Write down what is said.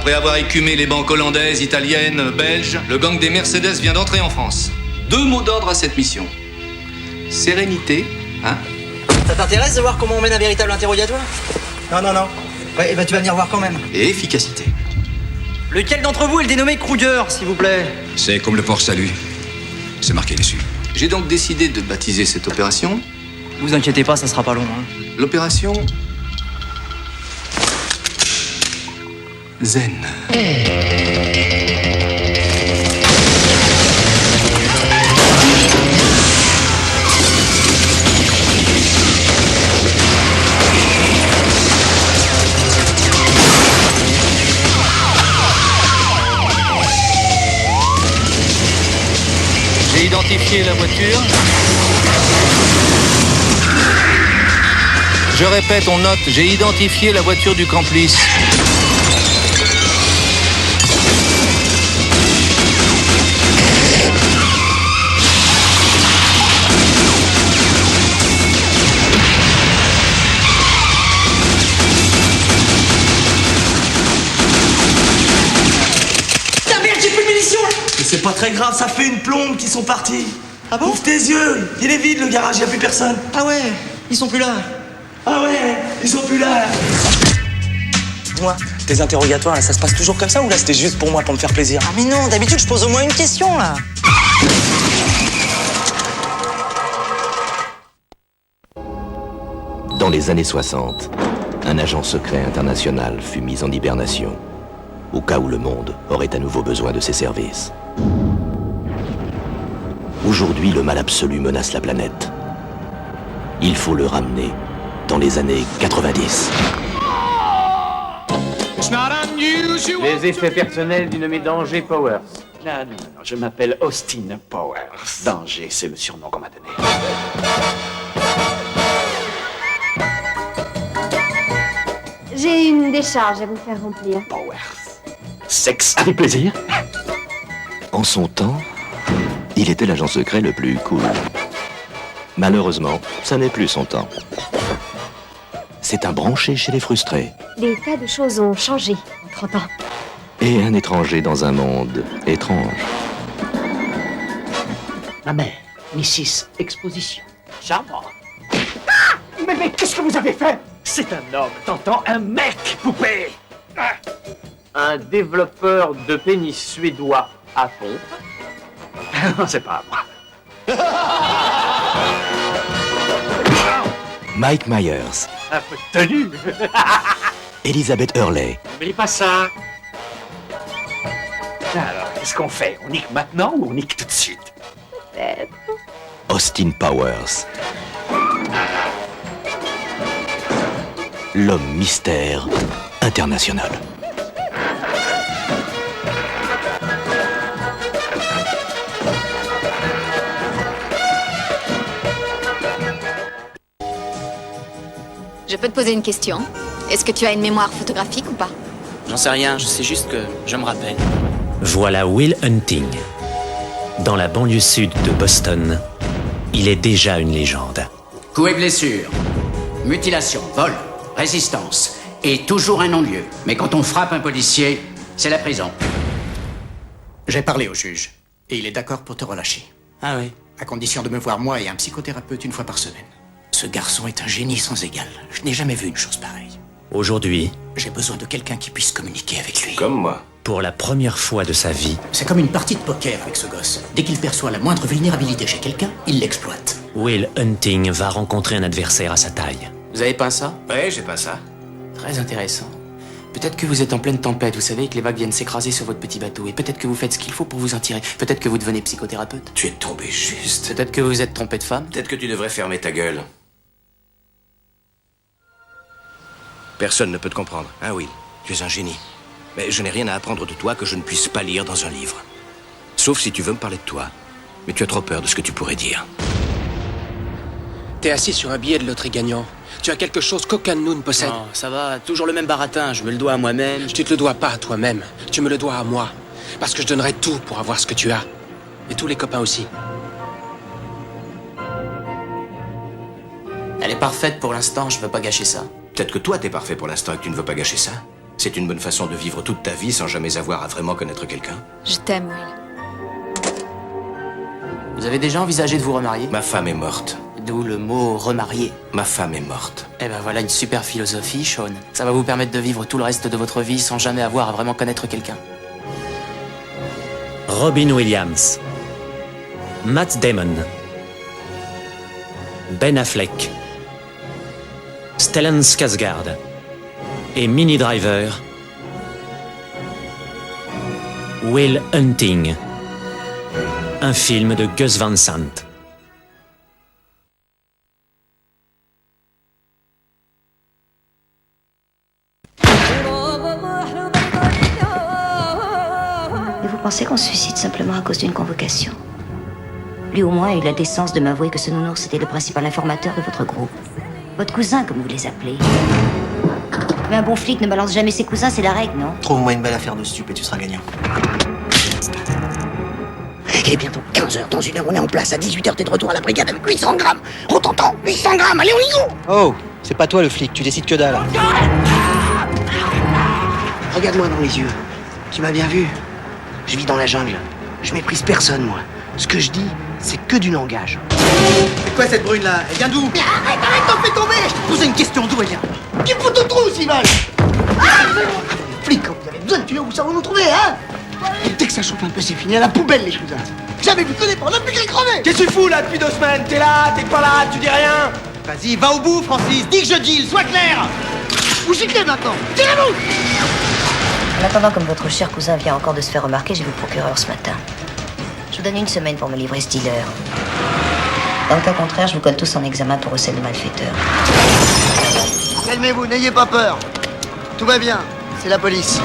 Après avoir écumé les banques hollandaises, italiennes, belges, le gang des Mercedes vient d'entrer en France. 2 mots d'ordre à cette mission. Sérénité, hein? Ça t'intéresse de voir comment on mène un véritable interrogatoire? Non. Ouais, tu vas venir voir quand même. Et efficacité. Lequel d'entre vous est le dénommé Kruger, s'il vous plaît? C'est comme le port Salut. C'est marqué dessus. J'ai donc décidé de baptiser cette opération. Vous inquiétez pas, ça sera pas long. Hein. L'opération Zen. J'ai identifié la voiture. Je répète, on note, j'ai identifié la voiture du complice. Putain merde, j'ai plus de munitions là! Mais c'est pas très grave, ça fait une plombe qu'ils sont partis. Ah bon? Ouvre tes yeux, il est vide le garage, y a plus personne. Ah ouais, ils sont plus là. Ah ouais, ils sont plus là. Moi, tes interrogatoires, là, ça se passe toujours comme ça ou là c'était juste pour moi, pour me faire plaisir? Ah mais non, d'habitude je pose au moins une question là. Dans les années 60, un agent secret international fut mis en hibernation, au cas où le monde aurait à nouveau besoin de ses services. Aujourd'hui, le mal absolu menace la planète. Il faut le ramener dans les années 90. Les effets personnels du nommé Danger Powers. Non, je m'appelle Austin Powers. Danger, c'est le surnom qu'on m'a donné. J'ai une décharge à vous faire remplir. Powers. Sexe avec plaisir. En son temps, il était l'agent secret le plus cool. Malheureusement, ça n'est plus son temps. C'est un branché chez les frustrés. Des tas de choses ont changé en 30 ans. Et un étranger dans un monde étrange. Ma mère, Mrs. Exposition. Charmant. Ah! Mais qu'est-ce que vous avez fait? C'est un homme, t'entends? Un mec, poupée! Ah! Un développeur de pénis suédois à pompe. Non, c'est pas moi. Mike Myers. Un peu de tenue. Elizabeth Hurley. N'oublie pas ça. Alors, qu'est-ce qu'on fait? On nique maintenant ou on nique tout de suite? Peut-être. Austin Powers. L'homme mystère international. Je peux te poser une question? Est-ce que tu as une mémoire photographique ou pas? J'en sais rien, je sais juste que je me rappelle. Voilà Will Hunting. Dans la banlieue sud de Boston, il est déjà une légende. Coups et blessures, mutilation, vol, résistance, et toujours un non-lieu. Mais quand on frappe un policier, c'est la prison. J'ai parlé au juge, et il est d'accord pour te relâcher. Ah oui? À condition de me voir moi et un psychothérapeute une fois par semaine. Ce garçon est un génie sans égal. Je n'ai jamais vu une chose pareille. Aujourd'hui, j'ai besoin de quelqu'un qui puisse communiquer avec lui. Comme moi. Pour la première fois de sa vie, c'est comme une partie de poker avec ce gosse. Dès qu'il perçoit la moindre vulnérabilité chez quelqu'un, il l'exploite. Will Hunting va rencontrer un adversaire à sa taille. Vous avez pas ça? Ouais, j'ai pas ça. Très intéressant. Peut-être que vous êtes en pleine tempête, vous savez, que les vagues viennent s'écraser sur votre petit bateau. Et peut-être que vous faites ce qu'il faut pour vous en tirer. Peut-être que vous devenez psychothérapeute. Tu es tombé juste. Peut-être que vous vous êtes trompé de femme. Peut-être que tu devrais fermer ta gueule. Personne ne peut te comprendre, hein, Will? Tu es un génie. Mais je n'ai rien à apprendre de toi que je ne puisse pas lire dans un livre. Sauf si tu veux me parler de toi. Mais tu as trop peur de ce que tu pourrais dire. T'es assis sur un billet de loterie gagnant. Tu as quelque chose qu'aucun de nous ne possède. Non, ça va, toujours le même baratin. Je me le dois à moi-même. Tu te le dois pas à toi-même. Tu me le dois à moi. Parce que je donnerais tout pour avoir ce que tu as. Et tous les copains aussi. Elle est parfaite pour l'instant, je veux pas gâcher ça. Peut-être que toi t'es parfait pour l'instant et que tu ne veux pas gâcher ça. C'est une bonne façon de vivre toute ta vie sans jamais avoir à vraiment connaître quelqu'un. Je t'aime, Will. Vous avez déjà envisagé de vous remarier? Ma femme est morte. D'où le mot remarier. Ma femme est morte. Eh ben voilà une super philosophie, Sean. Ça va vous permettre de vivre tout le reste de votre vie sans jamais avoir à vraiment connaître quelqu'un. Robin Williams, Matt Damon, Ben Affleck, Stellan Skarsgård et Minnie Driver. Will Hunting, un film de Gus Van Sant. Et vous pensez qu'on se suicide simplement à cause d'une convocation? Lui au moins a eu la décence de m'avouer que ce nounours était le principal informateur de votre groupe. Votre cousin, comme vous les appelez. Mais un bon flic ne balance jamais ses cousins, c'est la règle, non? Trouve-moi une belle affaire de stup et tu seras gagnant. Il est bientôt 15h. Dans une heure, on est en place. À 18h, t'es de retour à la brigade avec 800 grammes. On t'entend. 800 grammes. Allez, on y go. Oh, c'est pas toi le flic, tu décides que dalle. Regarde-moi dans les yeux. Tu m'as bien vu. Je vis dans la jungle. Je méprise personne, moi. Ce que je dis, c'est que du langage. C'est quoi cette brune là? Elle vient d'où? Arrête, t'en fais tomber. Je te posais une question, d'où elle vient? Qui fout au trou, Sival? Flic, quand vous avez besoin de tuyaux, où ça va nous trouver, hein? Et dès que ça chauffe un peu, c'est fini. À la poubelle, les cousins. Jamais vu que des pas, on a plus qu'à crever. Qu'est-ce que tu fous là depuis 2 semaines? T'es là, t'es pas là, tu dis rien? Vas-y, va au bout, Francis. Dis que je deal, sois clair. Où j'y clé maintenant? Tirez-vous. En attendant, comme votre cher cousin vient encore de se faire remarquer, j'ai vu le procureur ce matin. Je vous donne 1 semaine pour me livrer ce dealer. Dans le cas contraire, je vous colle tous en examen pour recel de malfaiteur. Calmez-vous, n'ayez pas peur. Tout va bien, c'est la police.